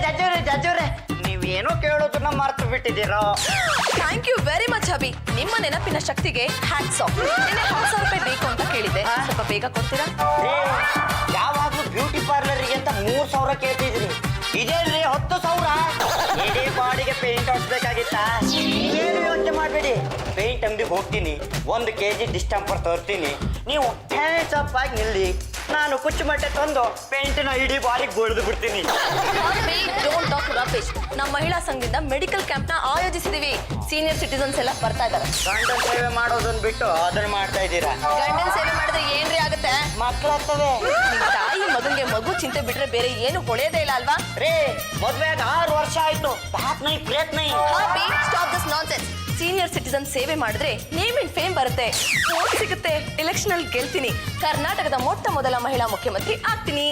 ಜಜ್ಜವ್ರೆ ನೀವೇನೋ ಕೇಳೋದನ್ನ ಮರ್ತು ಬಿಟ್ಟಿದ್ದೀರೋ. Thank you very much Abhi. ನಿಮ್ಮ ನೆನಪಿನ ಶಕ್ತಿಗೆ ಹ್ಯಾಟ್ಸ್ ಆಫ್. ನಿನ್ನೆ 10,000 ರೂಪಾಯಿ ಬೇಕು ಅಂತ ಕೇಳಿದ್ದೆ, ಸ್ವಲ್ಪ ಬೇಗ ಕೊಡ್ತೀರಾ? ಯಾವಾಗ್ಲೂ ಬ್ಯೂಟಿ ಪಾರ್ಲರ್ಗೆ ಅಂತ 3,000 ಕೇಳ್ತಿದ್ರಿ, ಇದೇನ್ರಿ 10,000? ಇಡೀ ಬಾಡಿಗೆ ಪೇಂಟ್ ಹೊಡ್ಸ್ಬೇಕಾಗಿತ್ತ? ಏನು ಯೋಚನೆ ಮಾಡಬೇಡಿ, ಪೇಂಟ್ ಅಂಗಡಿಗೆ ಹೋಗ್ತೀನಿ, 1 kg ಡಿಸ್ಟಂಪರ್ ತರ್ತೀನಿ, ನೀವು ಹ್ಯಾಂಡ್ಸ್ ಅಪ್ ಆಗಿ ನಿಲ್ಲಿ, ನಾನು ಕುಚ್ಚುಮಟ್ಟೆ ತಂದು ಪೇಂಟಿನ ಇಡೀ ಬಾರಿಗೆ ಬಳಿದು ಬಿಡ್ತೀನಿ. Don't talk Ramesh. ನಮ್ಮ ಮಹಿಳಾ ಸಂಘದಿಂದ ಮೆಡಿಕಲ್ ಕ್ಯಾಂಪ್ ನ ಆಯೋಜಿಸಿದೀವಿ. ಸೀನಿಯರ್ ಸಿಟಿಸನ್ಸ್ ಎಲ್ಲ ಬರ್ತಾ ಇದ್ದಾರೆ. ಗಂಡನ ಸೇವೆ ಮಾಡೋದನ್ನ ಬಿಟ್ಟು ಅದನ್ನ ಮಾಡ್ತಾ ಇದ್ದೀರಾ. ಗಂಡನ ಸೇವೆ ಮಾಡಿದ್ರೆ ಏನ್ರಿ ಆಗುತ್ತೆ? ಮಕ್ಕಳಾಗ್ತವೆ. ತಾಯಿ ಮಗನ್ಗೆ ಮಗು ಚಿಂತೆ ಬಿಟ್ರೆ ಬೇರೆ ಏನು ಹೊಳೆಯೋದೇ ಇಲ್ಲ ಅಲ್ವಾ? ರೇ ಮದ್ವೆ 6 ವರ್ಷ ಆಯ್ತು, ಪ್ರಯತ್ನ stop this nonsense. Senior citizen ಸೇವೆ ಮಾಡಿದ್ರೆ ನೇಮ್ ಅಂಡ್ ಫೇಮ್ ಬರುತ್ತೆ, ವೋಟ್ ಸಿಗುತ್ತೆ, ಎಲೆಕ್ಷನ್ ಅಲ್ಲಿ ಗೆಲ್ತೀನಿ, ಕರ್ನಾಟಕದ ಮೊದಲ ಮಹಿಳಾ ಮುಖ್ಯಮಂತ್ರಿ ಆಗ್ತೀನಿ.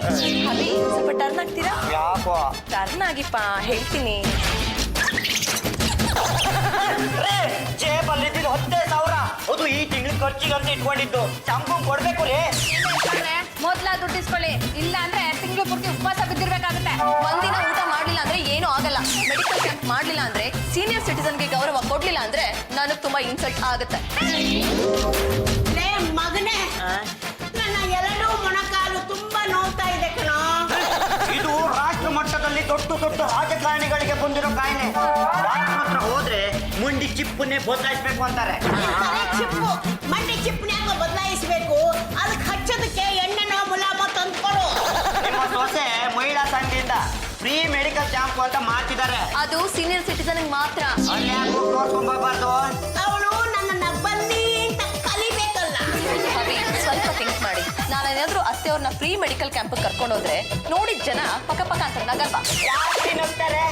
ಅಭಿ ಸ್ವಲ್ಪ ಟರ್ನ್ ಆಗ್ತೀರಾ? ಯಾಕೋ ಟರ್ನ್ ಆಗಿಪ್ಪ, ಹೇಳ್ತೀನಿ. ಜೇಬಲ್ಲಿ 10,000 ಅದು ಈ ತಿಂಗಳ ಖರ್ಚಿಗೆ ಅಂತ ಇಟ್ಕೊಂಡಿದ್ದು, ಚಂಪು ಕೊಡ್ಬೇಕು ರೀ. ಮೊದ್ಲ ದುಡ್ಡಿಸ್ಕೊಳ್ಳಿ, ಇಲ್ಲ ಅಂದ್ರೆ ತಿಂಗಳು ಪೂರ್ತಿ ಉಪವಾಸ ಬಿದ್ದಿರ್ಬೇಕಾಗುತ್ತೆ. ಒಂದಿನ ಊಟ ಮಾಡ್ಲಿಲ್ಲ ಅಂದ್ರೆ ಏನು ಆಗಲ್ಲ. ಮೆಡಿಕಲ್ ಕ್ಯಾಂಪ್ ಮಾಡ್ಲಿಲ್ಲ ಅಂದ್ರೆ, ಸೀನಿಯರ್ ಸಿಟಿಸನ್ಗೆ ಗೌರವ ಕೊಡ್ಲಿಲ್ಲ ಅಂದ್ರೆ ನನಗ್ ತುಂಬಾ ಇನ್ಸಲ್ಟ್ ಆಗುತ್ತೆ. ಮಗನೇ, ನನ್ನ ಎರಡೂ ಮೊಣಕಾಲು ತುಂಬಾ ನೋವ್ತಾ ಇದೆ ಕಣೋ. ಇದು ರಾಷ್ಟ್ರ ಮಟ್ಟದಲ್ಲಿ ದೊಡ್ಡ ರಾಜಕಾರಣಿಗಳಿಗೆ ಬಂದಿರೋ ಕಾಯಿಲೆ. ಡಾಕ್ಟರ್ ಹತ್ರ ಹೋದ್ರೆ ಮುಂಡಿ ಚಿಪ್ಪನ್ನೇ ಬದಲಾಯಿಸ್ಬೇಕು ಅಂತಾರೆ. ಮಂಡಿ ಚಿಪ್ಪನ್ನೇ ಬದಲಾಯಿಸ್ಬೇಕು, ಅದಕ್ಕೆ ಹಚ್ಚೋದಕ್ಕೆ ಎಣ್ಣೆನೋ ಮುಲಾಮೋ ತಂದ್ಕೊಡು. ನಿಮ್ಮ ಸೊಸೆ ಮಹಿಳಾ ಸಂಘದಿಂದ ಫ್ರೀ ಮೆಡಿಕಲ್ ಕ್ಯಾಂಪ್ ಅಂತ ಮಾಡ್ತಿದ್ದಾರೆ. ಅದು ಸೀನಿಯರ್ ಸಿಟಿಸನ್ ಮಾತ್ರ. ನೋಡ್ಕೊಂಡ್ಬಾರ್ದು. ಅವಳು ನನ್ನ ಬನ್ನಿ ಅಂತ ಕಲಿಬೇಕಲ್ಲ. ಸ್ವಲ್ಪ ಥಿಂಕ್ ಮಾಡಿ. ನಾನೇನಾದ್ರೂ ಅತ್ತೆಯವ್ರನ್ನ ಫ್ರೀ ಮೆಡಿಕಲ್ ಕ್ಯಾಂಪ್ ಕರ್ಕೊಂಡೋದ್ರೆ ನೋಡಿದ ಜನ ಪಕ್ಕ ಅಂತ ನಗಲ್ವಾ? ಯಾಕೆ ನಗ್ತಾರೆ?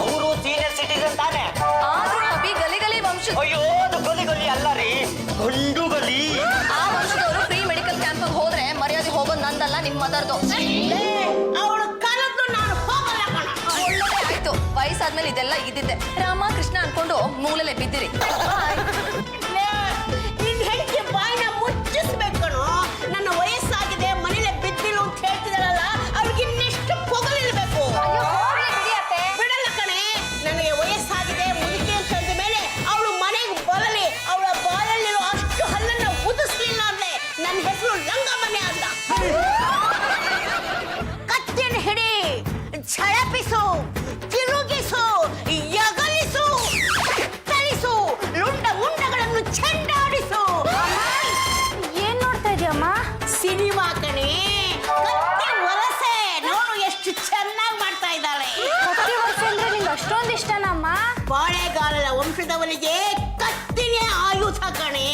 ಅವರು ಸೀನಿಯರ್ ಸಿಟಿಸನ್ ತಾನೆ. ಆದ್ರೂ ಅಭಿ ಗಲಿ ವಂಶ. ಅಯ್ಯೋ, ಅದು ಗಲಿ ಅಲ್ಲ ರೀ, ಗಂಡು ಗಲಿ. ಆ ವಂಶದವರು ಫ್ರೀ ಮೆಡಿಕಲ್ ಕ್ಯಾಂಪ್ ಹೋದ್ರೆ ಮರ್ಯಾದೆ ಹೋಗೋದು ನಂದಲ್ಲ, ನಿಮ್ಮ ಮದರ್ದು. ಅವಳು ಕಲಿತು ನಾನು ಹೋಗಲ್ಲ ಕಣ. ಒಳ್ಳೇದೇ ಆಯ್ತು, ವಯಸ್ಸಾದ್ಮೇಲೆ ಇದೆಲ್ಲ ಇದ್ದಿದ್ದೆ. ರಾಮ ಕೃಷ್ಣ ಅನ್ಕೊಂಡು ಮೂಲಲೆ ಬಿದ್ದಿರಿ. ನಿನ್ ಹೆಂಡತಿ ಬಾಯಿನ ಮುಚ್ಚಿಸ್ಬೇಕಣೋ. ನನ್ನ ವಯಸ್ಸಾಗಿದೆ, ಮನೇಲೆ ಬಿದ್ದಿರು ಅಂತ ಹೇಳ್ತಿದಾಳಲ್ಲ, ಅವ್ಳಿಗೆ ಇನ್ನೆಷ್ಟು ಪೊಗಲಿರ್ಬೇಕು. ಬಿಡಲ್ಲ ಕಣೆ, ನನಗೆ ವಯಸ್ಸಾಗಿದೆ ಮುದುಕಿ ಅಂತಂದ ಮೇಲೆ ಅವಳು ಮನೆಗೆ ಬರಲಿ, ಅವಳ ಬಾಯಲ್ಲಿರೋ ಅಷ್ಟು ಹಲ್ಲನ್ನ ಉದಿಸ್ಲಿಲ್ಲ ಅಂದ್ರೆ ನನ್ನ ಹೆಸರು ಲಂಗಮನೆ ಅಂತ. ಕತ್ತಿನ ಹಿಡಿ, ಛಳಪಿಸು, ತಿರುಗಿಸು, ಯಗಲಿಸು, ಕತ್ತರಿಸು, ಲುಂಡ ಮುಂಡಗಳನ್ನು ಚೆಂಡಾಡಿಸು. ಏನ್ ನೋಡ್ತಾ ಇದೀಯಮ್ಮ? ಸಿನಿಮಾ ಕಣೆ, ಕತ್ತಿ ವಲಸೆ ನೋಡು ಎಷ್ಟು ಚೆನ್ನಾಗಿ ಮಾಡ್ತಾ ಇದ್ದಾಳೆ. ಕತ್ತಿ ವರ್ಷ ಅಂದ್ರೆ ನಿಂಗೆ ಅಷ್ಟೊಂದು ಇಷ್ಟನಮ್ಮ? ಬಾಳೆಗಾಲದ ವಂಶದವನಿಗೆ ಕತ್ತಿನೇ ಆಯುಧ ಕಣೆ.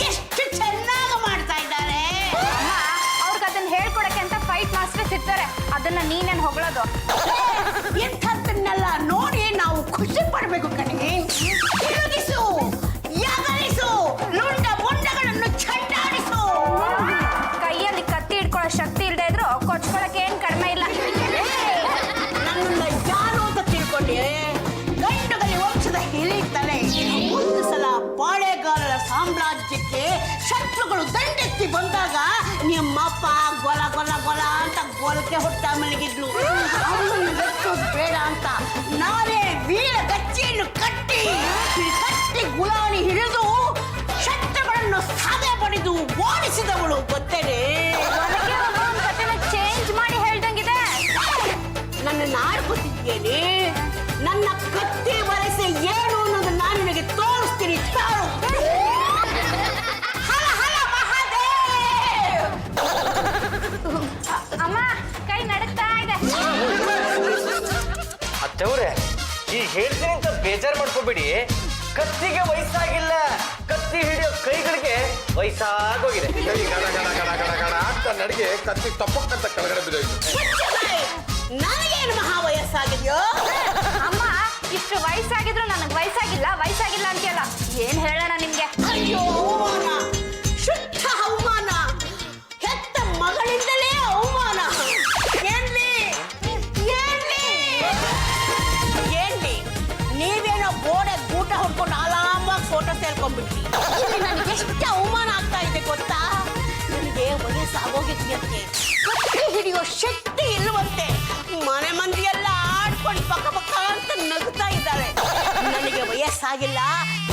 ಎಷ್ಟು ಚೆನ್ನಾಗಿ ಮಾಡ್ತಾ ಇದ್ದಾಳೆ. ಅವ್ರಿಗೆ ಅದನ್ನ ಹೇಳ್ಕೊಡಕ್ಕೆ ಅಂತ ಫೈಟ್ ಮಾಸ್ಟರ್ಸ್ ಇರ್ತಾರೆ, ಅದನ್ನ ನೀನೇನ್ ಹೊಗಳೋದು? ಎಂಥದ್ದನ್ನೆಲ್ಲ ನೋಡಿ ನಾವು ಖುಷಿ ಪಡ್ಬೇಕು ಕಣೆ. ತಿರುಗಿಸು, ಯಗಲಿಸು, ಲುಂಡ ಮುಂಡಗಳನ್ನು ಚೆಂಡಾಡಿಸು. ಕೈಯಲ್ಲಿ ಕತ್ತಿ ಹಿಡ್ಕೊಳ್ಳೋ ಶಕ್ತಿ ಇಲ್ಲದೆ ಇದ್ರು ಕೊಚ್ಕೊಳಕ್ಕೆ ಏನ್ ಕಡಿಮೆ ಇಲ್ಲ. ನನ್ನನ್ನ ಯಾರು ಅಂತ ತಿಳ್ಕೊಂಡೆ? ಗಂಡುಗಲಿ ವಂಶದ ಹಿರಿತಲೆ. ಒಂದು ಸಲ ಬಾಳೆಗಾಲದ ಸಾಮ್ರಾಜ್ಯಕ್ಕೆ ಶತ್ರುಗಳು ದಂಡೆತ್ತಿ ಬಂದಾಗ ನಿಮ್ಮಪ್ಪ ಗೊಲ ಗೊಲ ಗೊಲ ಅಂತ ಗೋಲಕ್ಕೆ ಹೊಟ್ಟ ಮಲಗಿದ್ಲು. ಅವಳನ್ನು ಎತ್ತೋದು ಬೇಡ ಅಂತ ನಾನೇ ವೀರ ಗಚ್ಚಿಯನ್ನು ಕಟ್ಟಿ ಗುಲಾಣಿ ಹಿಡಿದು ಶತ್ರುಗಳನ್ನು ಸಾಧೆ ಪಡೆದು ಓಡಿಸಿದವಳು ಗೊತ್ತೇನೆ. ಚೇಂಜ್ ಮಾಡಿ ಹೇಳ್ದಂಗಿದೆ. ನನ್ನ ಆಡ್ಕೊತಿದ್ದೇನೆ. ನನ್ನ ಕತ್ತಿ ವರಸೆ ಏನು ಅನ್ನೋದು ನಾನು ನಿನಗೆ ತೋರಿಸ್ತೀನಿ. ತಾಳು. ಹಲ ಹಲ ಮಹಾದೇವ್. ಅಮ್ಮ ಕೈ ನಡುತ್ತಾ ಇದೆ. ಅತ್ತವ್ರೆ, ಈಗ ಹೇಳ್ತೀನಿ ಅಂತ ಬೇಜಾರು ಮಾಡ್ಕೋಬೇಡಿ. ಕತ್ತಿಗೆ ವಯಸ್ಸಾಗಿಲ್ಲ, ಕತ್ತಿ ಹಿಡಿಯೋ ಕೈಗಳಿಗೆ ವಯಸ್ಸಾಗೋಗಿದೆ. ಅಂತ ನಡಿಗೆ ಕತ್ತಿ ತಪ್ಪಕ್ಕಂತ ಕೆಳಗಡೆ ಬಿದ್ದೋಯ್ತು. ನನಗೇನು ಮಹಾ ವಯಸ್ಸಾಗಿದೆಯೋ? ಅಮ್ಮ ಇಷ್ಟು ವಯಸ್ಸಾಗಿದ್ರು ನನಗೆ ವಯಸ್ಸಾಗಿಲ್ಲ ಅಂತೀಯಲ್ಲ, ಏನ್ ಹೇಳೋಣ ನಿಮ್ಗೆ? ಅಯ್ಯೋ ಅವಮಾನ, ಶುದ್ಧ ಅವಮಾನ. ಹೆತ್ತ ಮಗಳಿಂದಲೇ ಅವಮಾನ. ಏನ್ಲಿ ನೀವೇನೋ ಗೋಡೆ ಗೂಟ ಹೊಡ್ಕೊಂಡು ಆರಾಮಾಗಿ ಫೋಟೋ ಸೇರ್ಕೊಂಡ್ಬಿಟ್ರಿ. ನನಗೆ ಎಷ್ಟು ಅವಮಾನ ಆಗ್ತಾ ಇದೆ ಗೊತ್ತಾ? ನನಗೆ ವಯಸ್ಸಾಗೋಗಿದ್ಯಂತೆ, ಕತ್ತಿ ಹಿಡಿಯೋ ಶಕ್ತಿ ಇಲ್ಲವಂತೆ, ಮನೆ ಹಿಡ್ಕೊಂಡು ಪಕ್ಕ ಪಕ್ಕ ಅಂತ ನಗುತ್ತಾ ಇದ್ದಾಳೆ. ನನಗೆ ವಯಸ್ಸಾಗಿಲ್ಲ,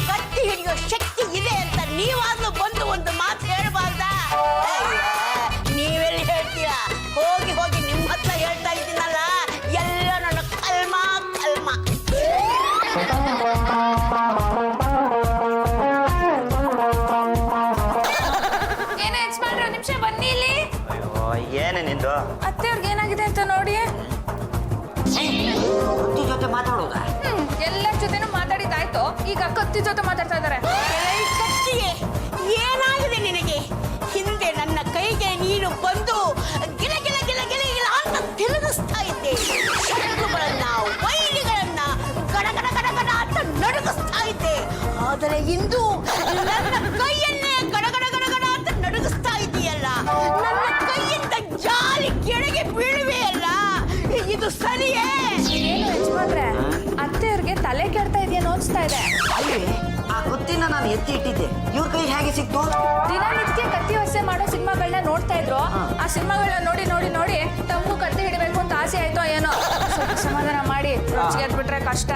ಕತ್ತಿ ಹಿಡಿಯೋ ಶಕ್ತಿ ಇದೆ ಅಂತ ನೀವಾದ್ರೂ ಬಂದು ಒಂದು ಮಾತು ಹೇಳ್ಬಾರ್ದಾ? ನೀವೆಲ್ಲಿ ಹೇಳ್ತೀಯ? ಹೋಗಿ ಹೋಗಿ ನಿಮ್ಮ ಹತ್ರ ಹೇಳ್ತಾ ಇದ್ದೀನಲ್ಲ, ಎಲ್ಲ ನನ್ನ ಕಲ್ಮ ಕಲ್ಮ. ಏನೇ ಯಜಮಾನ್ರ ನಿಮಿಷ ಬನ್ನಿ ಇಲ್ಲಿ. ಏನು ನಿಂದು ಅತ್ತೆಯವ್ರಿಗೆ ಏನಾಗಿದೆ ಅಂತ ನೋಡಿ. ಕತ್ತಿ ಜೊತೆ ಮಾತಾಡೋದಾ? ಎಲ್ಲರ ಜೊತೆನೂ ಮಾತಾಡಿದಾಯ್ತು, ಈಗ ಕತ್ತಿ ಜೊತೆ ಮಾತಾಡ್ತಾ ಇದಾರೆ. ಕತ್ತಿಗೆ ಏನಾಗಿದೆ ನಿನಗೆ? ಹಿಂದೆ ನನ್ನ ಕೈಗೆ ನೀನು ಬಂದು ಗಿಲ ಗಿಲ ಗಿಲ ಗಿಲ ಗಿಲ ಅಂತ ತಿರುಗಿಸ್ತಾ ಇದ್ದೆ. ಶಂಕುಗಳನ್ನ, ವೈರಿಗಳನ್ನ ಗಡ ಗಡ ಗಡ ಗಡ ಅಂತ ನಡುಗಿಸ್ತಾ ಇದ್ದೆ. ಆದರೆ ಇಂದು ನನ್ನ ಕೈಯನ್ನೇ ಗಡ ಗಡ ಗಡ ಗಡ ಅಂತ ನಡುಗಿಸ್ತಾ ಇದೆಯಲ್ಲ. ನನ್ನ ಕೈಯಿಂದ ಜಾರಿ ಕೆಳಗೆ ಬೀಳುವೆಯಲ್ಲ, ಇದು ಸರಿಯೇ? ಏನು ಯಜಮಾನ್ರೆ, ಅತ್ತೆಯವ್ರಿಗೆ ತಲೆ ಕೆಡ್ತಾ ಇದೆಯಾ ಅನ್ಸ್ತಾ ಇದೆ. ಅಲ್ಲಿ ಆ ಕತ್ತಿನ ನಾನು ಎತ್ತಿ ಇಟ್ಟಿದ್ದೆ, ಇವ್ರ ಕೈ ಹೇಗೆ ಸಿಕ್ತು? ದಿನನಿತ್ಯ ಕತ್ತಿ ವಸೆ ಮಾಡೋ ಸಿನಿಮಾಗಳನ್ನ ನೋಡ್ತಾ ಇದ್ರು. ಆ ಸಿನಿಮಾಗಳನ್ನ ನೋಡಿ ನೋಡಿ ನೋಡಿ ತಮ್ಮು ಕತ್ತಿ ಹಿಡಿಬೇಕು ಅಂತ ಆಸೆ ಆಯ್ತು ಏನೋ. ಸ್ವಲ್ಪ ಸಮಾಧಾನ ಮಾಡಿ ಎದ್ಬಿಟ್ರೆ ಕಷ್ಟ.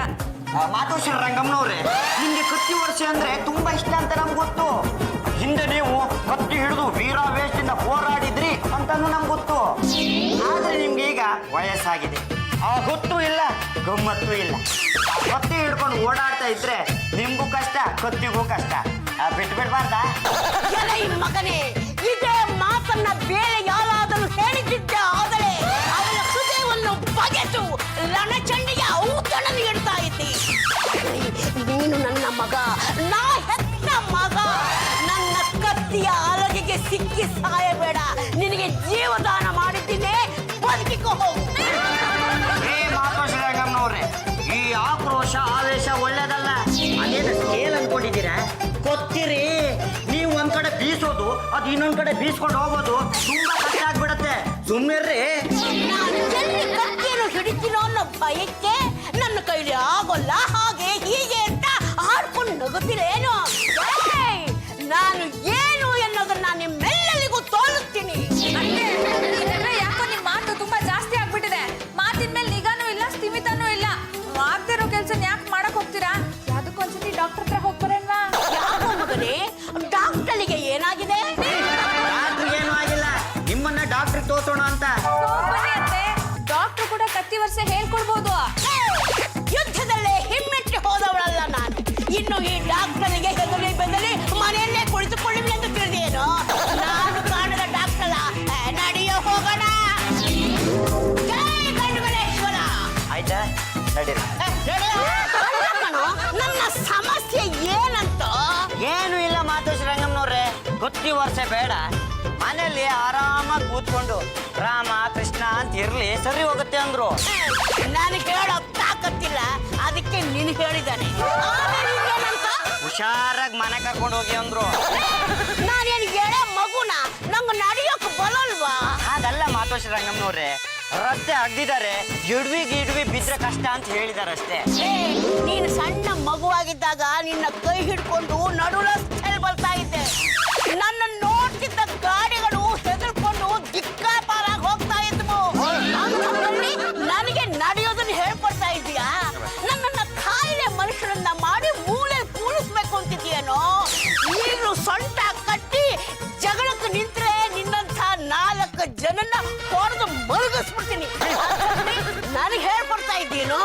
ಮಾತೋಶ್ರೀ ರಂಗಮ್ಮನವ್ರೆ, ನಿಮ್ಗೆ ಕತ್ತಿ ವರ್ಷೆ ಅಂದ್ರೆ ತುಂಬಾ ಇಷ್ಟ ಅಂತ ನಮ್ಗೆ ಗೊತ್ತು. ಹಿಂದೆ ನೀವು ಕತ್ತಿ ಹಿಡಿದು ವೀರಾವೇಶದಿಂದ ಹೋರಾಡಿದ್ರಿ ಅಂತಾನು ನಮ್ಗೆ ಗೊತ್ತು. ಆದ್ರೆ ನಿಮ್ಗೆ ಈಗ ವಯಸ್ಸಾಗಿದೆ, ಆ ಗೊತ್ತೂ ಇಲ್ಲ, ಗಮ್ಮತ್ತೂ ಇಲ್ಲ. ಆ ಕತ್ತಿ ಹಿಡ್ಕೊಂಡು ಓಡಾಡ್ತಾ ಇದ್ರೆ ನಿಮ್ಗೂ ಕಷ್ಟ, ಕತ್ತಿಗೂ ಕಷ್ಟ. ಬಿಟ್ಬಿಡ್ಬಾರ್ದಾ? ಎಲೈ ಮಗನೇ, ಇದೇ ಮಾತನ್ನ ಬೇರೆ ಯಾರಾದರೂ ಹೇಳಿದ್ದೆ ಆದರೆ ಅವನ ಹೃದಯವನ್ನು ಬಗೆದು ರಣಚಂಡಿಗೆ ಔತಣ ನೀಡ್ತಾ ಇದ್ದಿ. ನೀನು ನನ್ನ ಮಗ, ನಾ ಹೆತ್ತ ಮಗ. ನನ್ನ ಕತ್ತಿಯ ಅಲಗಿಗೆ ಸಿಕ್ಕಿ ಸಾಯಬೇಡ. ನಿನಗೆ ಜೀವದಾನ ಮಾಡಿದ್ದೀನಿ, ಬದುಕಿಕೋ ಹೋಗು. ಮಾತೋಶ್ರೀ ರಂಗಮ್ಮನವ್ರೆ, ಈ ಆಕ್ರೋಶ ಆವೇಶ ಒಳ್ಳೇದಲ್ಲ. ಅದೇನು ಸ್ಕೇಲ್ ಅನ್ಕೊಂಡಿದ್ದೀರಾ? ಗೊತ್ತಿರಿ, ನೀವು ಒಂದ್ ಕಡೆ ಬೀಸೋದು, ಅದು ಇನ್ನೊಂದ್ ಕಡೆ ಬೀಸ್ಕೊಂಡು ಹೋಗೋದು ತುಂಬಾ ಕಷ್ಟ ಆಗ್ಬಿಡತ್ತೆ. ಸುಮ್ಮನೆ ನಾನು ಎಲ್ಲಿ ಕತ್ತಿಯನ್ನು ಹಿಡಿತೀನೋ ಅನ್ನೋ ಭಯಕ್ಕೆ ನನ್ನ ಕೈಲಿ ಆಗೋಲ್ಲ, ಹಾಗೆ ಹೀಗೆ ಅಂತ ಆಡ್ಕೊಂಡು ನಗುತ್ತೀರೇನು? ನಾನು ಏನು ಎನ್ನೋದನ್ನ ನಿಮ್ಮೆಲ್ಲರಿಗೂ ತೋರಿಸ್ತೀನಿ. ಯಾಕೋ ನಿಮ್ ಮಾತು ತುಂಬಾ ಜಾಸ್ತಿ ಆಗ್ಬಿಟ್ಟಿದೆ. ಮಾತಿನ ಮೇಲೆ ನಿಗಾನೂ ಇಲ್ಲ, ಸ್ಥಿಮಿತನೂ ಇಲ್ಲ. ಆಗ್ತಿರೋ ಕೆಲ್ಸ ಯಾಕೆ ಮಾಡಕ್ ಹೋಗ್ತೀರಾ? ಯಾವ್ದಕ್ಕೊಂದ್ಸತಿ ಡಾಕ್ಟರ್ ಹತ್ರ ಹೋಗ್ಬರಲ್ವಾ? ಯಾಕೋ ಮಗನೇ, ಡಾಕ್ಟರ್ಗೆ ಏನಾಗಿದೆ? ಏನೂ ಆಗಿಲ್ಲ, ನಿಮ್ಮನ್ನ ಡಾಕ್ಟ್ರಿಗೆ ತೋರ್ಸೋಣ ಅಂತ. ಬನ್ನಿ ಅತ್ತೆ, ಡಾಕ್ಟರ್ ಕೂಡ ಕತ್ತಿ ವರ್ಷ ಹೇಳ್ಕೊಡ್ಬೋದು. ಯುದ್ಧದಲ್ಲೇ ಹಿಮ್ಮೆಟ್ಟಿ ಹೋದವಳಲ್ಲ ನಾನು. ಇನ್ನು ಈ ಡಾಕ್ಟರ್ಗೆ ಹೆದರಿ ಬೆದರಿ ಮನೆಯಲ್ಲೇ ಕುಳಿತುಕೊಳ್ಳಿ ಎಂದು ತಿಳಿದೇನು? ನಾನು ಕಾಣದ ಡಾಕ್ಟರ್ ನಡೆಯೋ ಹೋಗೋಣ. ಜೈ ಗಂಡುಗಣೇಶ್ವರ. ಆಯ್ತಾ, ನಡೀರಿ. ನನ್ನ ಸಮಸ್ಯೆ ಏನಂತ? ಏನು ಇಲ್ಲ ಮಾತೋಶ್ರೀ ರಂಗಮ್ಮನವ್ರೆ, ಕತ್ತಿ ವರ್ಷ ಬೇಡ, ಮನೆಯಲ್ಲಿ ಆರಾಮಾಗಿ ಕೂತ್ಕೊಂಡು ರಾಮ ಕೃಷ್ಣ ಅಂತ ಇರ್ಲಿ, ಸರಿ ಹೋಗುತ್ತೆ ಅಂದ್ರು. ನಾನು ಹೇಳೋ ತಾಕತ್ತಿಲ್ಲ, ಅದಕ್ಕೆ ನೀನು ಹೇಳಿದ್ದಾನೆ. ಹುಷಾರಾಗಿ ಮನೆ ಕರ್ಕೊಂಡು ಹೋಗಿ ಅಂದ್ರು. ನಾನೇನು ಎಳೆ ಮಗುನ, ನಂಗೆ ನಡೆಯೋಕೆ ಬರಲ್ವಾ? ಹಾಗಲ್ಲ ಮಾತೋಶ್ರೀ ರಂಗಮ್ಮನವ್ರೆ, ರಸ್ತೆ ಅಗ್ದಿದ್ದಾರೆ, ಇಡ್ವಿ ಬಿದ್ರೆ ಕಷ್ಟ ಅಂತ ಹೇಳಿದಾರೆ ಅಷ್ಟೇ. ನೀನು ಸಣ್ಣ ಮಗುವಾಗಿದ್ದಾಗ ನಿನ್ನ ಕೈ ಹಿಡ್ಕೊಂಡು ನಡು ರಸ್ತೆಯಲ್ಲಿ ಬರ್ತಾ ಇದ್ದೆ. ನನ್ನ ನೋಡ್ತಿದ್ದ ಗಾಡಿಗಳು ಹೆದರ್ಕೊಂಡು ದಿಕ್ಕಾಪಾರಾಗಿ ಹೋಗ್ತಾ ಇದ್ವು. ಅಂಥದ್ರಲ್ಲಿ ನನಗೆ ನಡೆಯೋದನ್ನ ಹೇಳ್ಕೊಡ್ತಾ ಇದೀಯಾ? ನನ್ನನ್ನ ಕಾಯಿಲೆ ಮನುಷ್ಯರನ್ನ ಮಾಡಿ ಮೂಲೆ ಕೂಡಿಸ್ಬೇಕು ಅಂತಿದ್ಯೇನೋ? ನೀನು ಸೊಂಟ ಕಟ್ಟಿ ಜಗಳಕ್ಕೆ ನಿಂತ್ರೆ ನಿನ್ನಂಥ 4 ಜನನ್ನ ಹೊಡೆದು ಮಲಗಿಸ್ಬಿಡ್ತೀನಿ. ನನಗೆ ಹೇಳ್ಕೊಡ್ತಾ ಇದ್ದೀನೋ?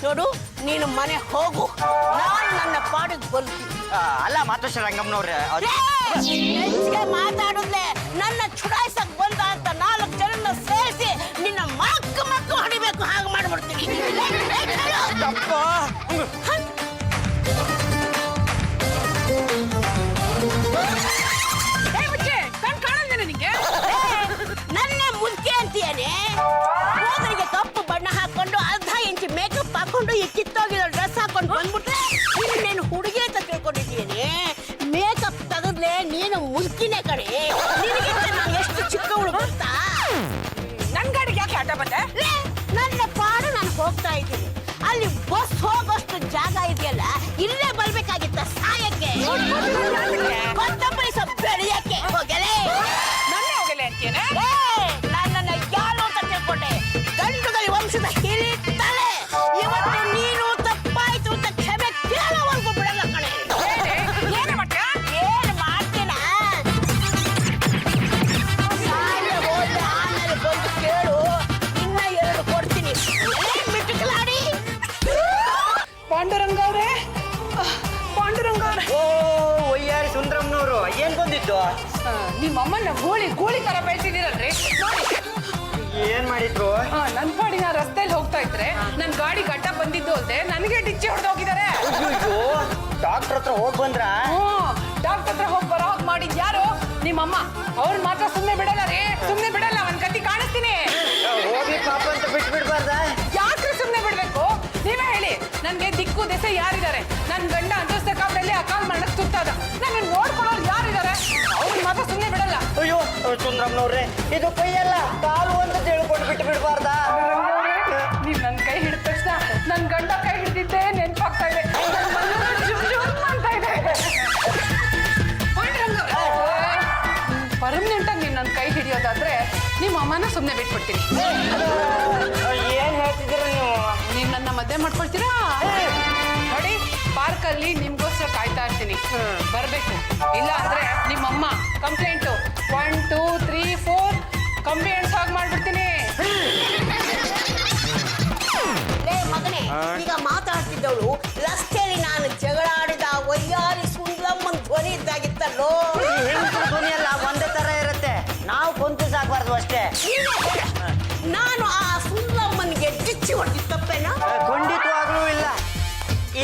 ನೋಡು, ನೀನು ಮನೆ ಹೋಗು, ನಾನು ನನ್ನ ಪಾಡಿಗೆ ಬರ್ತೀನಿ. ಅಲ್ಲ ಮಾತೋಶ್ರೀ ರಂಗಮ್ಮನವ್ರೆ, ಹೆಚ್ಚಿಗೆ ಮಾತಾಡಿದ್ರೆ ನನ್ನ ಚುಡಾಯಿಸಕ್ ಬಂದ ಅಂತ 4 ಜನನ್ನ ಸೇರಿಸಿ ನಿನ್ನ ಮಕ್ಕ ಹೊಡಿಬೇಕು, ಹಾಗೆ ಮಾಡ್ಬಿಡ್ತೀನಿ. ನನ್ನೇ ಮುದ್ಕೆ ಅಂತೀಯನೆ? ಕೂದಲಿಗೆ ಕಪ್ಪು ಬಣ್ಣ ಹಾಕೊಂಡು ಅರ್ಧ ಇಂಚು ಮೇಕಪ್ ಹಾಕೊಂಡು ಈ ಕಿತ್ತೋಗಿರೋ ಡ್ರೆಸ್ ಹಾಕೊಂಡು ಬಂದ್ಬಿಟ್ರೆ ನೀನು ಹುಡುಗಿ ಅಂತ ತಿಳ್ಕೊಂಡಿದ್ದೀನಿ. ಮೇಕಪ್ ತೆಗೆದ್ಲೆ ನೀನು ಮುಲ್ಕಿನೇ ಕಣೆ. ನಿನಗಿಂತ ನಾನು ಎಷ್ಟು ನಿಮ್ಮಮ್ಮನ ಗೂಳಿ ತರ ಬೆಳ್ತಿದ್ದೀರಲ್ರಿ ನೋಡಿ. ಏನ್ ಮಾಡಿದ್ರು? ನನ್ ಪಾಡಿನ ರಸ್ತೆಯಲ್ಲಿ ಹೋಗ್ತಾ ಇದ್ರೆ ನನ್ ಗಾಡಿ ಗಡ್ಡ ಬಂದಿದ್ದು ಅಲ್ದೆ ನನಗೆ ಡಿಚ್ಚಿ ಹೊಡೆದು ಹೋಗಿದ್ದಾರೆ. ಅಯ್ಯೋ ಡಾಕ್ಟರ್ ಹತ್ರ ಹೋಗ್ ಬಂದ್ರ? ಡಾಕ್ಟರ್ ಹತ್ರ ಹೋಗಿ ಬರೋ ಹಾಗೆ ಮಾಡಿದ್ ಯಾರು? ನಿಮ್ಮಮ್ಮ. ಅವ್ರು ಮಾತ್ರ ಸುಮ್ನೆ ಬಿಡಲ್ಲ ರೀ, ಸುಮ್ನೆ ಬಿಡಲ್ಲ. ಒಂದ್ ಕತ್ತಿ ಕಾಣಿಸ್ತೀನಿ. ಹೋಗಿ ಪಾಪ ಅಂತ ಬಿಟ್ಬಿಡ್ಬಾರ್ದ? ಯಾಕ್ರಿ ಸುಮ್ನೆ ಬಿಡ್ಬೇಕು? ನೀವೇ ಹೇಳಿ, ನನ್ಗೆ ದಿಕ್ಕು ದೆಸೆ ಯಾರಿದ್ದಾರೆ? ನನ್ ಗಂಡ ಅಂತಸ್ತ ಕಾಲದಲ್ಲಿ ಅಕಾಲ ಮರಣಕ್ಕೆ ತುತ್ತಾದ. ನನ್ನ ನೋಡ್ಕೊಳ್ಳೋರು ಯಾರಿದ್ದಾರೆ? ಅವ್ರನ್ನ ಮಾತ್ರ ಸುಮ್ನೆ ಬಿಡಲ್ಲ. ಅಯ್ಯೋ ಸುಂದ್ರಮ್ಮನವ್ರೆ, ಇದು ಕೈಯಲ್ಲ ಕಾಲು ಅಂತ ತಿಳ್ಕೊಂಡು ಬಿಟ್ಬಿಡ್ಬಾರ್ದ? ನೀವ್ ನನ್ ಕೈ ಹಿಡಿದ ತಕ್ಷಣ ನನ್ ಗಂಡ ಕೈ ಹಿಡಿದಿದ್ದೆ ನೆನ್ಪಾಗ್ತಾ ಇದೆ. ಅಂತ ಇದೆ. ಪರ್ಮನೆಂಟ್ ಆಗಿ ನೀವ್ ನನ್ ಕೈ ಹಿಡಿಯೋದಾದ್ರೆ ನಿಮ್ಮ ಅಮ್ಮನ ಸುಮ್ನೆ ಬಿಟ್ಬಿಡ್ತೀನಿ. ಏನ್ ಹೇಳ್ತಿದ್ದೀರ ನೀವು? ನೀವ್ ನನ್ನ ಮದ್ವೆ ಮಾಡ್ಕೊಳ್ತೀರಾ? ನೋಡಿ, ಪಾರ್ಕಲ್ಲಿ ನಿಮ್ಗೋಸ್ಕರ ಕಾಯ್ತಾ ಇರ್ತೀನಿ. ಬರ್ಬೇಕು. ಇಲ್ಲ ಅಂದ್ರೆ ನಿಮ್ಮಮ್ಮ ಕಂಪ್ಲೇಂಟು 1 2 3 4 ಕಂಬಿ ಎಣ್ಸಾಗ್ ಮಾಡ್ಬಿಡ್ತೀನಿ. ಮಗನೇ, ಈಗ ಮಾತಾಡ್ತಿದ್ದವಳು ರಸ್ತೆಯಲ್ಲಿ ನಾನು ಜಗಳಾಡಿದ ವಯ್ಯಾರಿ ಸುಂದ್ರಮ್ಮನ್ ಧ್ವನಿ ಇದ್ದಾಗಿತ್ತಲ್ಲೋ. ಹೆಂಗಸ್ರ ಧ್ವನಿ ಎಲ್ಲ ಒಂದೇ ತರ ಇರುತ್ತೆ, ನಾವು ಕೊಂತು ಸಾಕ್ಬಾರ್ದು ಅಷ್ಟೇ. ನಾನು ಆ ಸುಂದ್ರಮ್ಮನಿಗೆ ಡಿಚ್ಚಿ ಹೊಡೆದಿದ್ದ ತಪ್ಪೇನಾ? ಖಂಡಿತವಾಗ್ಲೂ ಇಲ್ಲ.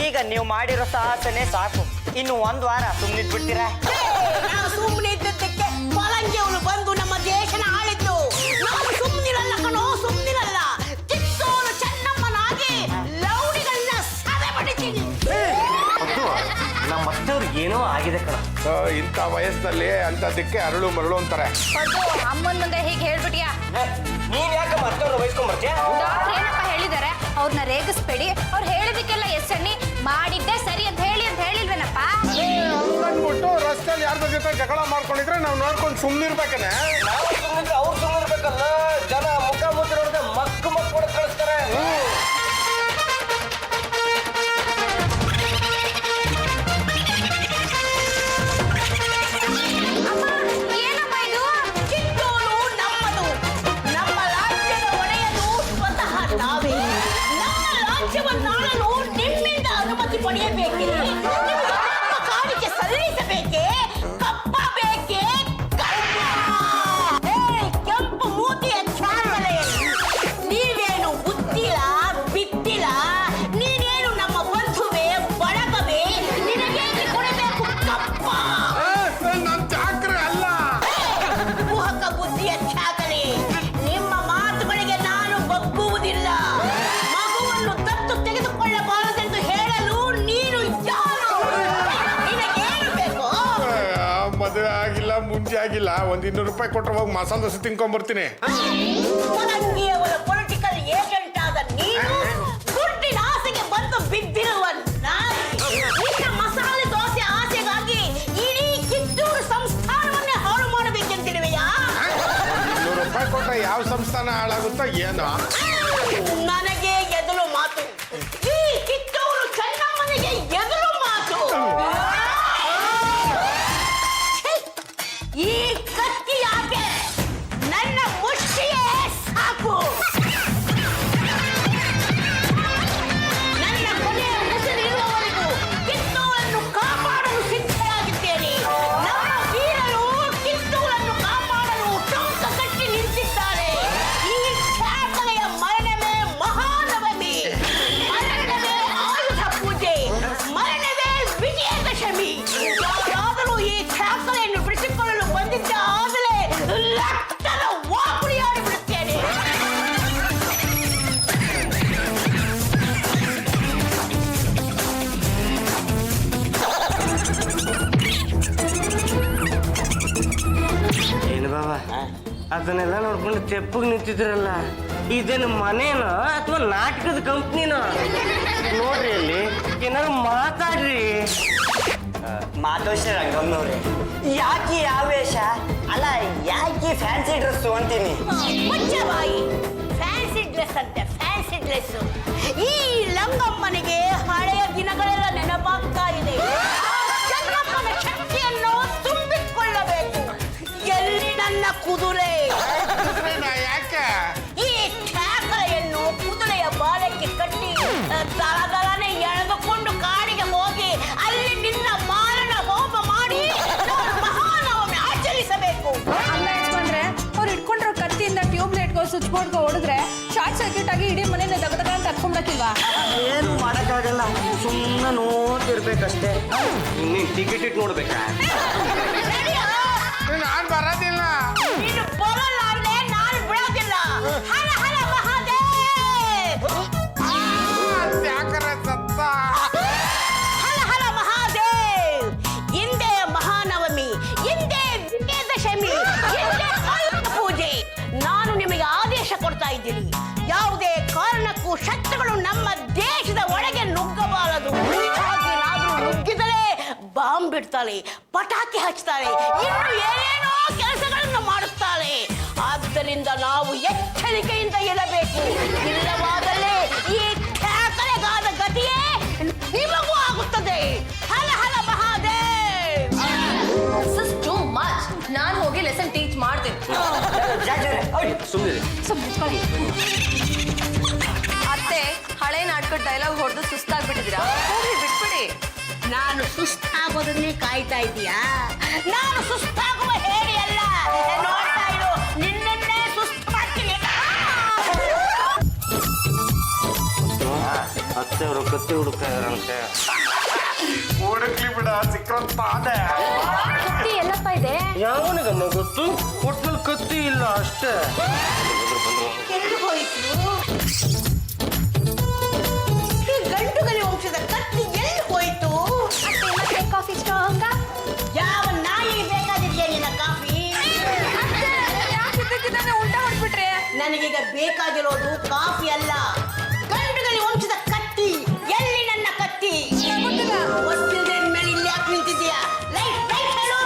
ಈಗ ನೀವು ಮಾಡಿರೋ ಸಾಹಸನೆ ಸಾಕು. ಇನ್ನು 1 ವಾರ ಸುಮ್ಮನಿದ್ ಬಿಡ್ತೀರಾ? ನಾವು ಸುಮ್ಮನೆ ಇದ್ದದ್ದಕ್ಕೆ ಪರಂಗಿಯವಳು ಬಂದು ನಮ್ಮ ದೇಶನ ಆಳಿದ್ದು. ನಾವು ಸುಮ್ಮನಿರಲ್ಲ ಕಣೋ, ಸುಮ್ಮನಿರಲ್ಲ. ಕಿತ್ತೂರು ಚೆನ್ನಮ್ಮನಾಗಿ ಲೌಡಿಗಳನ್ನ ಸದೆ ಬಡಿತೀನಿ. ನಮ್ಮ ಅತ್ತೆಯವ್ರಿಗೆ ಏನೋ ಆಗಿದೆ ಕಣ. ಇಂಥ ವಯಸ್ಸಿನಲ್ಲಿ ಅಂತದಕ್ಕೆ ಅರಳು ಮರಳು ಅಂತಾರೆ. ಅಮ್ಮನ ಮುಂದೆ ಹೀಗೆ ಹೇಳ್ಬಿಟ್ಯಾ? ನೀನ್ ಯಾಕೆ ಅತ್ತೆಯವ್ರ ವಹಿಸ್ಕೊಂಡ್ಬರ್ತೀಯ? ಡಾಕ್ಟರ್ ಏನಪ್ಪ ಹೇಳಿದಾರೆ? ಅವ್ರನ್ನ ರೇಗಿಸ್ಬೇಡಿ. ಅವ್ರು ಹೇಳಿದಕ್ಕೆಲ್ಲ ಎಸ್ ಅನ್ನಿ. ಮಾಡಿದ್ದೆ ಸರಿ ಅಂತ ಹೇಳಿಲ್ವೇನಪ್ಪ? ಅಂದ್ಬಿಟ್ಟು ರಸ್ತೆಯಲ್ಲಿ ಯಾರ್ದ ಜೊತೆ ಜಗಳ ಮಾಡ್ಕೊಂಡಿದ್ರೆ ನಾವು ನೋಡ್ಕೊಂಡು ಸುಮ್ಮನಿರ್ಬೇಕನೆ. ನಾವು ಸುಮ್ಮನಿದ್ರೆ ಅವ್ರು ಸುಮ್ಮನಿರ್ಬೇಕಲ್ಲ. ಜನ ಮುಖ ಮುಚ್ಚಿ ನೋಡಿದ್ರೆ ಮಕ್ಕು ಹೊಡೆದು ಕಳಿಸ್ತಾರೆ. ಏನಪ್ಪ ಇದು? ಕಿತ್ತೂರು ನಮ್ಮದು. ನಮ್ಮ ರಾಜ್ಯದ ಒಡೆಯದು ಸ್ವತಃ ನಾವೇ. ನಮ್ಮ ರಾಜ್ಯವನ್ನಾಳಲು ನಿಮ್ಮಿಂದ ಅನುಮತಿ ಪಡೆಯಬೇಕೇ? ನಿಮಗೆ ನಮ್ಮ ಕಾಣಿಕೆ ಸಲ್ಲಿಸಬೇಕೇ? ಕಪ್ಪ ಬೇಕೇ? ಕೆಂಪು ಮೂತಿಯ ಚಾಂದಲೆಯಲ್ಲಿ ನೀವೇನು ಬುದ್ಧಿಲ ಬಿತ್ತಿಲ? ನೀನೇನು ನಮ್ಮ ಬಂಧುವೇ ಬಳಗವೇ? ನಿನಗೇಕೆ ಕೊಡಬೇಕು ಕಪ್ಪ? ನನ್ ಚಾಕ್ರಿ ಅಲ್ಲ. ಕುಹಕ ಬುದ್ಧಿಯ ಚಾಕರಿ. ನಿಮ್ಮ ಮಾತುಗಳಿಗೆ ನಾನು ಬಗ್ಗುವುದಿಲ್ಲ. ಮಗುವನ್ನು ದತ್ತು ತೆಗೆದುಕೊಳ್ಳಬಾರದೆಂದು ಹೇಳಲು ನೀನು ಯಾರು? ನಿನಗೇನು ಬೇಕು? ಮದುವೆ ಆಗಿಲ್ಲ, ಮುಂಚೆ ಆಗಿಲ್ಲ. ಒಂದ್ 200 ರೂಪಾಯಿ ಕೊಟ್ಟರೆ ಹೋಗಿ ಮಸಾಲೆ ದೋಸೆ ತಿನ್ಕೊಂಡ್ಬರ್ತೀನಿ. ಪರಂಗಿಯವರ ಪೊಲಿಟಿಕಲ್ ಏಜೆಂಟ್ ಆದ ನೀನು ದುಡ್ಡಿನ ಆಸೆಗೆ ಬಂದು ಬಿದ್ದಿರುವ ನಾನು. ನಿನ್ನ ಮಸಾಲೆ ದೋಸೆ ಆಸೆಗಾಗಿ ಇಡೀ ಕಿತ್ತೂರು ಸಂಸ್ಥಾನವನ್ನೇ ಹಾಳು ಮಾಡಬೇಕೆಂದಿರುವೆಯಾ? 200 ರೂಪಾಯಿ ಕೊಟ್ಟರೆ ಯಾವ ಸಂಸ್ಥಾನ ಹಾಳಾಗುತ್ತೋ ಏನೋ. ನನಗೆ ಎದುರು ಮಾತು. ಈ ಕಿತ್ತೂರು ಚೆನ್ನಮ್ಮನಿಗೆ ಎದುರು ಮಾತು. ಛೀ! ಈ ಕತ್ತಿ ಯಾಕೆ? ನನ್ನ ಮುಷ್ಟಿಯೇ ಸಾಕು. ನನ್ನ ಕೊನೆಯ ಉಸಿರಿರುವವರೆಗೂ ಕಿತ್ತೂರನ್ನು ಕಾಪಾಡಲು ಸಿದ್ಧರಾಗಿದ್ದೇನೆ. ನಮ್ಮ ವೀರರು ಕಿತ್ತೂರನ್ನು ಕಾಪಾಡಲು ಟೊಂಕ ಕಟ್ಟಿ ನಿಂತಿದ್ದಾರೆ. ಈ ಖ್ಯಾತನೆಯ ಮರಣವೇ ಮಹಾನವಮಿ, ಮರಣವೇ ಆಯುಧ ಪೂಜೆ, ಮರಣವೇ ವಿಜಯದಶಮಿ. ಯಾರಾದರೂ ಈ ಖ್ಯಾತನೆಯನ್ನು ಬಿಡಿಸಿಕೊಳ್ಳಲು ಬಂದಿದ್ದಾಗಲೇ ರಕ್ತದ ವಾಪುರಿಯಾಡಿ ಬಿಡುತ್ತೇನೆ. ಏನು ಬಾಬಾ, ಅದನ್ನೆಲ್ಲ ನೋಡ್ಕೊಂಡು ತೆಪ್ಪಗೆ ನಿಂತಿದ್ರಲ್ಲ, ಇದೇನು ಮನೇನೋ ಅಥವಾ ನಾಟಕದ ಕಂಪ್ನಿನೋ? ನೋಡ್ರಿ ಅಲ್ಲಿ ಏನಾದ್ರು ಮಾತಾಡ್ರಿ. ಮಾತೋಶ್ರೀ ರಂಗಮ್ಮನವ್ರೆ, ಯಾಕೆ ಈ ಆವೇಶ? ಅಲ್ಲ, ಯಾಕೆ ಫ್ಯಾನ್ಸಿ ಡ್ರೆಸ್ ಅಂತೀನಿ? ಮುಚ್ಚಬಾಯಿ. ಫ್ಯಾನ್ಸಿ ಡ್ರೆಸ್ ಅಂತೆ, ಫ್ಯಾನ್ಸಿ ಡ್ರೆಸ್. ಈ ಲಂಗಮ್ಮನಿಗೆ ಹಳೆಯ ದಿನಗಳೆಲ್ಲ ನೆನಪಾಗ್ತಾ ಇದೆ. ಚೆನ್ನಮ್ಮನ ಶಕ್ತಿಯನ್ನು ತುಂಬಿಕೊಳ್ಳಬೇಕು. ಎಲ್ಲಿ ನನ್ನ ಕುದುರೆ? ಯಾಕೆ? ಈ ಠಾಕರೆಯನ್ನು ಕುದುರೆಯ ಬಾಲಕ್ಕೆ ಕಟ್ಟಿ ತಳಗಳನೆ ಎಳೆದುಕೊಂಡು ಕಾಡಿಗೆ ಹೋಗಿ ಅಲ್ಲಿ ನಿನ್ನ ಮಾರಣ ಹೋಮ ಮಾಡಿ ಮಹಾನವಮಿ ಆಚರಿಸಬೇಕು. ಕ್ಯೂಟ್ ಆಗಿ ಇಡೀ ಮನೇನ ದಗದಗ ಅಂತ ಹತ್ಕೊಂಡಕ್ಕಿಲ್ವಾ? ಏನು ಮಾಡಕ್ಕಾಗಲ್ಲ, ಸುಮ್ಮನೆ ನೋಡ್ತಿರ್ಬೇಕಷ್ಟೇ. ಇನ್ನೇನು ಟಿಕೆಟ್ ಇಟ್ಟು ನೋಡ್ಬೇಕಾ? ನಾನು ಬರೋದಿಲ್ಲ. ನೀನು ಬರಲ್ಲ ಅಂದ್ರೆ ನಾನು ಬಿಡೋದಿಲ್ಲ. ಹಲ ಹಲ ಮಹಾದೇವ್. ಯಾಕರೆ ಸತ್ತ? ಹಲ ಹಲ ಮಹಾದೇವ್. ಹಿಂದೆ ಮಹಾನವಮಿ, ಹಿಂದೆ ವಿಜಯದಶಮಿ, ಹಿಂದೆ ಆಯುಧ ಪೂಜೆ. ನಾನು ನಿಮಗೆ ಆದೇಶ ಕೊಡ್ತಾ ಇದ್ದೀನಿ, ಯಾವುದೇ ಕಾರಣಕ್ಕೂ ಶತ್ರುಗಳು ನಮ್ಮ ದೇಶದ ಒಳಗೆ ನುಗ್ಗಬಾರದು. ಹಾಗೇನಾದ್ರೂ ನುಗ್ಗಿದರೆ ಬಾಂಬ್ ಬಿಡ್ತಾಳೆ, ಪಟಾಕಿ ಹಚ್ತಾಳೆ, ಇನ್ನು ಏನೇನೋ ಕೆಲಸಗಳನ್ನು ಮಾಡುತ್ತಾಳೆ. ಆದ್ದರಿಂದ ನಾವು ಎಚ್ಚರಿಕೆಯಿಂದ ಇರಬೇಕು. ಇಲ್ಲವಾದರೆ ಈ ಖ್ಯಾತನೆಗಾದ ಗತಿಯೇ ನಿಮಗೂ ಆಗುತ್ತದೆ. ಹಲ ಹಲ ಮಹಾದೇವ್. ನಾನು ಹೋಗಿ ಲೆಸನ್ ಟೀಚ್ ಮಾಡ್ತೇನೆ. ಸುಮ್ಮನೆ ಅತ್ತೆ, ಹಳೆ ನಾಟಕದ ಡೈಲಾಗ್ ಹೊಡೆದು ಸುಸ್ತಾಗ್ಬಿಟ್ಟಿದ್ದೀರಾ? ಹೋಗ್ಲಿ ಬಿಟ್ಬಿಡಿ. ನಾನು ಸುಸ್ತಾಗೋದನ್ನೇ ಕಾಯ್ತಾ ಇದೀಯಾ? ನಾನು ಸುಸ್ತಾಗುವ ಹೇಳಿ ಅಲ್ಲ, ನೋಡ್ತಾ ಇರು, ನಿನ್ನನ್ನೇ ಸುಸ್ತು ಮಾಡ್ತೀನಿ. ಅತ್ತೆ ಅವರು ಕತ್ತಿ ಹುಡುಕ್ತಾ ಇದಾರಂತೆ. ಹುಡುಕ್ಲಿ ಬಿಡ, ಸಿಕ್ಕಂತ ಅದೇ. ಕತ್ತಿ ಎಲ್ಲಪ್ಪ ಇದೆ? ಯಾವನಿಗಮ್ಮ ಗೊತ್ತು? ಒಟ್ನಲ್ಲಿ ಕತ್ತಿ ಇಲ್ಲ ಅಷ್ಟೇ. ಎಲ್ಲಿ ಹೋಯ್ತು ಈ ಗಂಟುಗಲಿ ವಂಶದ ಕತ್ತಿ? ಎಲ್ಲಿ ಹೋಯ್ತು? ಅತ್ತೆ ಮತ್ತೆ ಕಾಫಿ ಸ್ಟ್ರಾಂಗ? ಯಾವ ನಾಯಿಗೆ ಬೇಕಾಗಿದೆಯಾ ನಿನ್ನ ಕಾಫಿ? ಉಲ್ಟಾ ಹೊಡ್ಬಿಟ್ರೆ ನನಗೀಗ ಬೇಕಾಗಿರೋದು ಕಾಫಿ ಅಲ್ಲ, ಗಂಟುಗಲಿ ವಂಶದ ಕತ್ತಿ. ಎಲ್ಲಿ ನನ್ನ ಕತ್ತಿ? ಗೊತ್ತಿಲ್ಲದೆ ಮೇಲೆ ಇಲ್ಲಿ ಯಾಕೆ ನಿಂತಿದ್ದೀಯಾ? ಲೈಟ್ ಲೈಟ್ ಹೇಳು.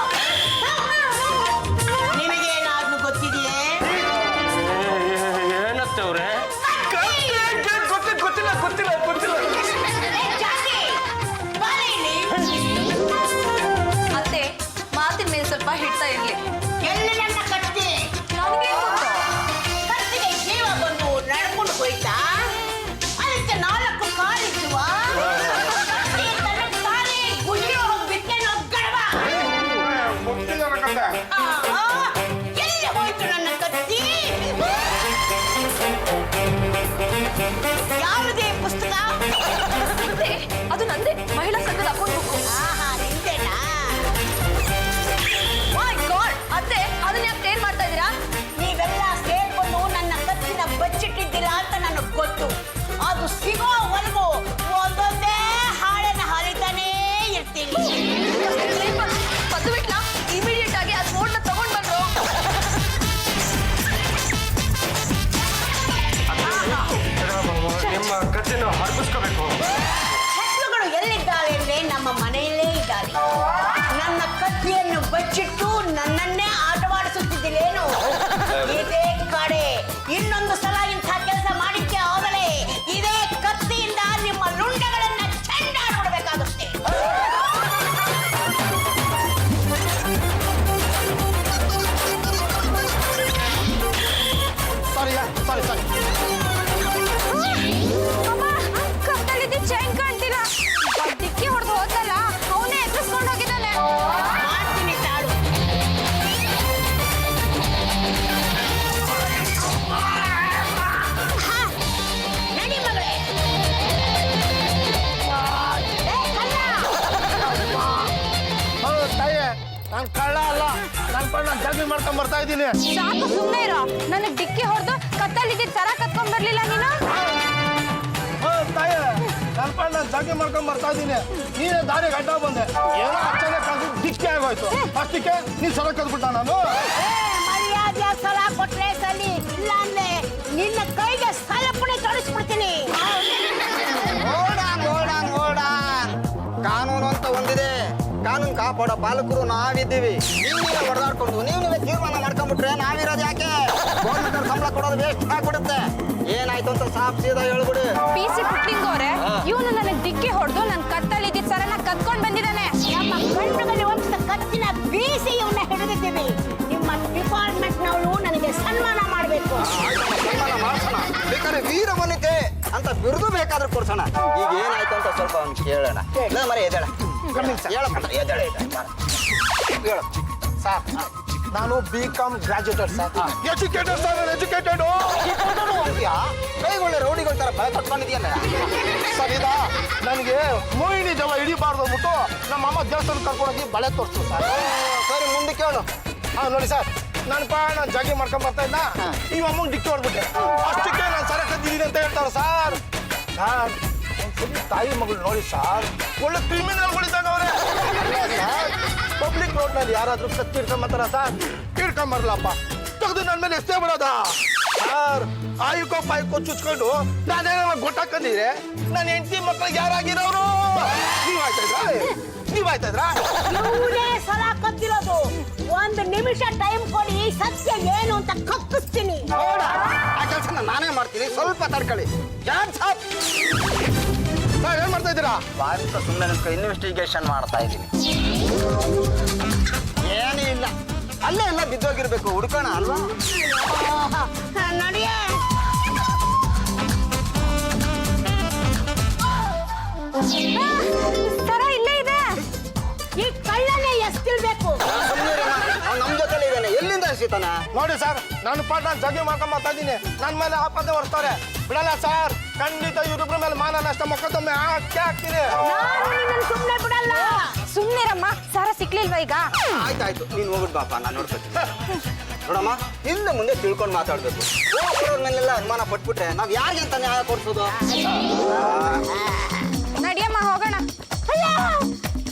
ನಿಮಗೇನಾದ್ರೂ ಗೊತ್ತಿದೆಯೇ? ಏನತ್ತೆ ಅವ್ರೆ? ಗೊತ್ತಿಲ್ಲ ಗೊತ್ತಿಲ್ಲ ಗೊತ್ತಿಲ್ಲ. ಜಾತಿ ಬಾಲ ಇಲ್ಲಿ. ಅತ್ತೆ, ಮಾತಿನ ಮೇಲೆ ಸ್ವಲ್ಪ ಹಿಡ್ತಾ ಇರ್ಲಿ. ಎಲ್ಲಿ ನನ್ನ ಕತ್ತಿ? ನನಗೆ ಗೊತ್ತು. ಕತ್ತಿಗೆ ಜೀವ ಬಂದು ನಡ್ಕೊಂಡು ಹೋಯ್ತಾ? ಅದಕ್ಕೆ 4 ಕಾಲಿದ್ದುವ? ಕತ್ತಿ ತನ್ನ ತಾನೇ ಗುಂಡಿಗೆ ಹೋಗ್ಬಿಟ್ಟೇನೋ ಗಡವ. ಮುಗ್ದಿದ್ದಾರ ಕತೆ. ಆಹಾ, ಎಲ್ಲಿ ಹೋಯ್ತು ನನ್ನ ಕತ್ತಿ? ಯಾವುದೇ ಪುಸ್ತಕ? ಅತ್ತೆ, ಅದು ನಂದೇ, ಮಹಿಳಾ ಸಂಘದ ಅಕೌಂಟ್ ಬುಕ್. ಆಹಾ, ನಿಂದೇನಾ? ಮೈ ಗಾಡ್, ಅತ್ತೆ, ಅದನ್ನ ಯಾಕೆ ಟೇರ್ ಮಾಡ್ತಾ ಇದ್ದೀರಾ? ನೀವೆಲ್ಲ ಸೇರ್ಕೊಂಡು ನನ್ನ ಕತ್ತಿನ ಬಚ್ಚಿಟ್ಟಿದ್ದೀರಾ ಅಂತ ನನಗೆ ಗೊತ್ತು. ಅದು ಸಿಗೋವರೆಗೂ ಒಂದೊಂದೇ ಹಾಳನ್ನ ಹಾರಿತಾನೇ ಇರ್ತೀನಿ. ಪದ್ದು ಬಿಟ್ಲಾ? ಇಮಿಡಿಯೇಟ್ ಆಗಿ ಅದು ನೋಡ್ನ ತಗೊಂಡ್ ಬಂದ್ರು. ನಿಮ್ಮ ಕತ್ತಿನ ಹರ್ಬಿಸ್ಕೋಬೇಕು. ಶತ್ರುಗಳು ಎಲ್ಲಿದ್ದಾರೆ ಅಂದ್ರೆ ನಮ್ಮ ಮನೆಯಲ್ಲೇ ಇದ್ದಾರೆ. ನನ್ನ ಕತ್ತಿಯನ್ನು ಬಚ್ಚಿಟ್ಟು ನನ್ನನ್ನೇ ಆಟವಾಡಿಸುತ್ತಿದ್ದಿಲ್ಲೇನು? ಇದೇ ಕಡೆ ಇನ್ನೊಂದು ಸಲ ಇಂಥ ಕೆಲಸ ಮಾಡಿದ್ದೆ ಹೋಗಲೇ ಇದೇ ಕತ್ತಿಯಿಂದ ನಿಮ್ಮ ಲುಂಡಗಳನ್ನ ಚೆಂಡಾಡ್ಬಿಡ್ಬೇಕಾಗುತ್ತೆ. ಕತ್ತಲಿದ್ದು ಚೈನ್ ಕಾಣ್ತಿಲ್ಲ. ಡಿಕ್ಕಿ ಹೊಡೆದು ಹೋದ್ನಲ್ಲ, ಅವನೇ ಎತ್ತಿಸ್ಕೊಂಡು ಹೋಗಿದ್ದಾನೆ. ಮಾಡ್ತೀನಿ ತಾಳು. ಹಾ, ನಡಿ ಮಗಳೇ. ನಾನು ಕಳ್ಳ ಅಲ್ಲ, ನನ್ನ ಪಣ್ಣ ಜಲ್ದಿ ಮಾಡ್ಕೊಂಡ್ ಬರ್ತಾ ಇದ್ದೀನಿ. ಸಾಕು ಸುಮ್ಮನೆ ಇರೋ. ನನಗೆ ಡಿಕ್ಕಿ ಹೊಡೆದು ಕತ್ತಲಿದ್ದು ಸರ ಕತ್ಕೊಂಡ್ ಬರ್ಲಿಲ್ಲ ನೀನು? ತಾಯಿ, ನನ್ನ ಪಣ್ಣ ಜಲ್ದಿ ಮಾಡ್ಕೊಂಡ್ ಬರ್ತಾ ಇದ್ದೀನಿ. ನೀನೇ ದಾರಿಗೆ ಅಡ್ಡ ಬಂದೆ, ಏನೋ ಅಚ್ಚನೆ ಕಾಸು ದಿಕ್ಕಿ ಆಗೋಯ್ತು. ಅಷ್ಟಕ್ಕೆ ನೀನ್ ಸರ ಕದ್ಬಿಟ್ಟ ನಾನು. ಮರ್ಯಾದೆ ಸಲ ಕೊಟ್ರೆ ಸಲಿ, ಇಲ್ಲ ಅಂದ್ರೆ ನಿನ್ನ ಕೈಗೆ ಸಲಪಣೆ ತೊಡಸ್ಬಿಡ್ತೀನಿ. ನೋಡ ಕಾನೂನು ಅಂತ ಒಂದಿದೆ. ಕಾನೂನು ಕಾಪಾಡೋ ಪಾಲಕರು ನಾವಿದ್ದೀವಿ. ನೀವೇ ಹೊಡೆದಾಡ್ಕೊಂಡು ನೀವೇ ತೀರ್ಮಾನ ಮಾಡ್ಕೊಂಡ್ಬಿಟ್ರೆ ನಾವಿರೋದು ಯಾಕೆ? ಗೌರ್ಮೆಂಟ್ ಸಂಬಳ ಕೊಡೋದು ವೇಸ್ಟ್ ಆಗ್ಬಿಡುತ್ತೆ. ಏನಾಯ್ತು ಅಂತ ಸಾಫ್ ಸೀದಾ ಹೇಳ್ಬಿಡು. PC ಪುಟ್ಲಿಂಗ್ ಅವರೇ, ಇವನು ನನಗೆ ಡಿಕ್ಕಿ ಹೊಡೆದು ನನ್ನ ಕತ್ತಲಿದ್ದ ಸರನ ಕತ್ಕೊಂಡ್ ಬಂದಿದ್ದಾನೆ. ನಮ್ಮ ಗಂಡುಗಲಿ ವಂಶದ ಕತ್ತಿನ ಬೀಸಿ ಇವನ್ನ ಹಿಡಿದಿದ್ದೀವಿ. ನಿಮ್ಮ ಡಿಪಾರ್ಟ್ಮೆಂಟ್ನವರು ನನಗೆ ಸನ್ಮಾನ ಮಾಡಬೇಕು. ಸನ್ಮಾನ ಮಾಡ್ಸೋಣ, ಬೇಕಾದ್ರೆ ವೀರವನಿತೆ ಅಂತ ಬಿರುದು ಬೇಕಾದ್ರೂ ಕೊಡ್ಸೋಣ. ಈಗ ಏನಾಯ್ತು ಅಂತ ಸ್ವಲ್ಪ ಅವ್ನು ಕೇಳೋಣ. ಮರಿ ಎದ್ದೇಳ ಎದ್ದೇಳ ಹೇಳು. ಸರ್, ನಾನು BCom graduated sir. Educated sir, educated. ಕೈಗೆ ಬಳೆ ತೊಟ್ಕೊಂಡಿದ್ಯಲ್ಲ. ಸರಿದಾ ನನಗೆ ಮೋಹಿನಿ ಜಲ ಹಿಡಿಬಾರ್ದು ಅಂದ್ಬಿಟ್ಟು ನಮ್ಮ ಅಮ್ಮ ದೇವಸ್ಥಾನ ಕರ್ಕೊಂಡೋಗಿ ಬಳೆ ತೋರಿಸ್ತು ಸರ್. ಸರಿ ಮುಂದಕ್ಕೆ ಹೇಳು. ನೋಡಿ ಸರ್ ನಾನು ಜಾಗಿ ಮಾಡ್ಕೊಂಡ್ ಬರ್ತಾ ಇದ್ದ ಈ ಅಮ್ಮಂಗೆ ಡಿಕ್ಕಿ ಹೊಡ್ಬಿಟ್ಟೆ. ಅಷ್ಟಕ್ಕೆ ನಾನು ಸರ ಕದ್ದಿದ್ದೀನಿ ಅಂತ ಹೇಳ್ತಾರೆ ಸರ್. ಸರ್ ಒಂದ್ಸಲಿ ತಾಯಿ ಮಗಳು ನೋಡಿ ಸರ್, ಒಳ್ಳೆ ಕ್ರಿಮಿನಲ್ಗಳಿದ್ದಾಗ ಅವ್ರೆ. ಪಬ್ಲಿಕ್ ರೋಡ್ನಲ್ಲಿ ಯಾರಾದ್ರೂ ಕತ್ತಿ ಹಿಡ್ಕೊಂಬತ್ತಾರ ಸರ್, ಹಿಡ್ಕೊಂಬರ್ಲಪ್ಪ ತೆಗೆದು ನನ್ನ ಮೇಲೆ ಎಷ್ಟೇ ಬಿಡೋದ ಸರ್. ಆಯುಕೋ ಪಾಯುಕೋ ಚುಚ್ಕೊಂಡು ನಾನೇನ ಗೊತ್ತಾಕಂದಿದ್ರೆ ನನ್ನ ಹೆಂಡತಿ ಮಕ್ಳಿಗೆ ಯಾರಾಗಿರೋರು ನೀವಾಯ್ತಾ ಇದ್ರಾ? ಇವನೇ ಸಲ ಕದ್ದಿರೋದು. ಒಂದು ನಿಮಿಷ ಟೈಮ್ ಕೊಡಿ, ಸತ್ಯ ಏನು ಅಂತ ಕಕ್ಕಿಸ್ತೀನಿ. ನೋಡ ಆ ಕೆಲಸ ನಾನೇ ಮಾಡ್ತೀನಿ, ಸ್ವಲ್ಪ ತಡ್ಕೊಳ್ಳಿ. ಸರ್ ಏನ್ ಮಾಡ್ತಾ ಇದ್ದೀರಾ? ಬಾರಿತ ಸುಮ್ಮನೆ ಇನ್ವೆಸ್ಟಿಗೇಷನ್ ಮಾಡ್ತಾ ಇದ್ದೀನಿ. ಏನೂ ಇಲ್ಲ, ಅಲ್ಲೇ ಎಲ್ಲ ಬಿದ್ದೋಗಿರ್ಬೇಕು, ಹುಡ್ಕೋಣ ಅಲ್ವಾ? ನಡಿಯೇ. ಸರ ಇಲ್ಲೇ ಇದೆ. ಈ ಕಳ್ಳನೇ ಎಷ್ಟಿರ್ಬೇಕು? ಅವ್ನು ನಮ್ಮ ಜೊತೆಲಿ ಇದ್ದಾನೆ, ಎಲ್ಲಿಂದ ಎಸಿತಾನ? ನೋಡಿ ಸರ್ ನನ್ನ ಪಾಠ ನಾನು ಜಾಗಿ ಮಾಡ್ಕೊಂಡ್ ಬರ್ತಾ ಇದ್ದೀನಿ, ನನ್ನ ಮೇಲೆ ಆಪತ್ತೆ ಹೊರ್ತಾರೆ ಬಿಡಲ್ಲ ಸರ್. ಖಂಡಿತ ಇವ್ರಿಬ್ರ ಮೇಲೆ ಮಾನ ನಷ್ಟ ಮೊಕದ್ದಮೆ ಹಾಕ್ತೀನಿ. ನಾನು ನಿನ್ನನ್ನು ಸುಮ್ಮನೆ ಬಿಡಲ್ಲ. ಸುಮ್ನಿರಮ್ಮ, ಸರ ಸಿಕ್ಲಿಲ್ವಾ ಈಗ? ಆಯ್ತಾಯ್ತು, ನೀನು ಹೋಗ್ಬಿಟ್ಟು ಬಾಪ, ನಾನು ನೋಡ್ಕೊತೀನಿ. ನೋಡಮ್ಮ, ಹಿಂದೆ ಮುಂದೆ ತಿಳ್ಕೊಂಡು ಮಾತಾಡ್ಬೇಕು. ಹೋಗೋರ ಮೇಲೆಲ್ಲ ಅನುಮಾನ ಪಟ್ಬಿಟ್ರೆ ನಾವ್ ಯಾರಿಗೆ ಅಂತ ನ್ಯಾಯ ಕೊಡ್ಸೋದು? ನಡಿಯಮ್ಮ ಹೋಗೋಣ.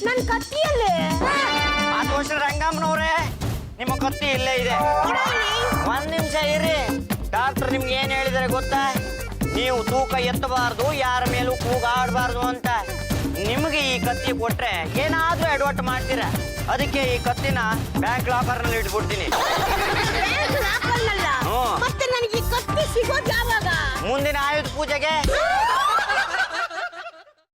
ನನ್ನ ಕತ್ತಿಯಲ್ಲಿ ಮಾತೋಶ್ರೀ ರಂಗಮ್ಮನವ್ರೆ, ನಿಮ್ಮ ಕತ್ತಿ ಇಲ್ಲೇ ಇದೆ. ಒಂದ್ ನಿಮಿಷ ಇರಿ. ಡಾಕ್ಟರ್ ನಿಮ್ಗೆ ಏನ್ ಹೇಳಿದಾರೆ ಗೊತ್ತಾ? ನೀವು ತೂಕ ಎತ್ತಬಾರ್ದು, ಯಾರ ಮೇಲೂ ಕೂಗಾಡಬಾರ್ದು ಅಂತ. ನಿಮ್ಗೆ ಈ ಕತ್ತಿ ಕೊಟ್ರೆ ಏನಾದ್ರೂ ಎಡವಟ್ಟು ಮಾಡ್ತೀರಾ. ಅದಕ್ಕೆ ಈ ಕತ್ತಿನ ಬ್ಯಾಂಕ್ ಲಾಕರ್ ನಲ್ಲಿ ಇಟ್ಬಿಡ್ತೀನಿ. ಹಾಕಲ್ಲ. ಹ್ಮ್. ಮತ್ತೆ ನನಗೆ ಈ ಕತ್ತಿ ಸಿಗೋದು ಯಾವಾಗ? ಮುಂದಿನ ಆಯುಧ ಪೂಜೆಗೆ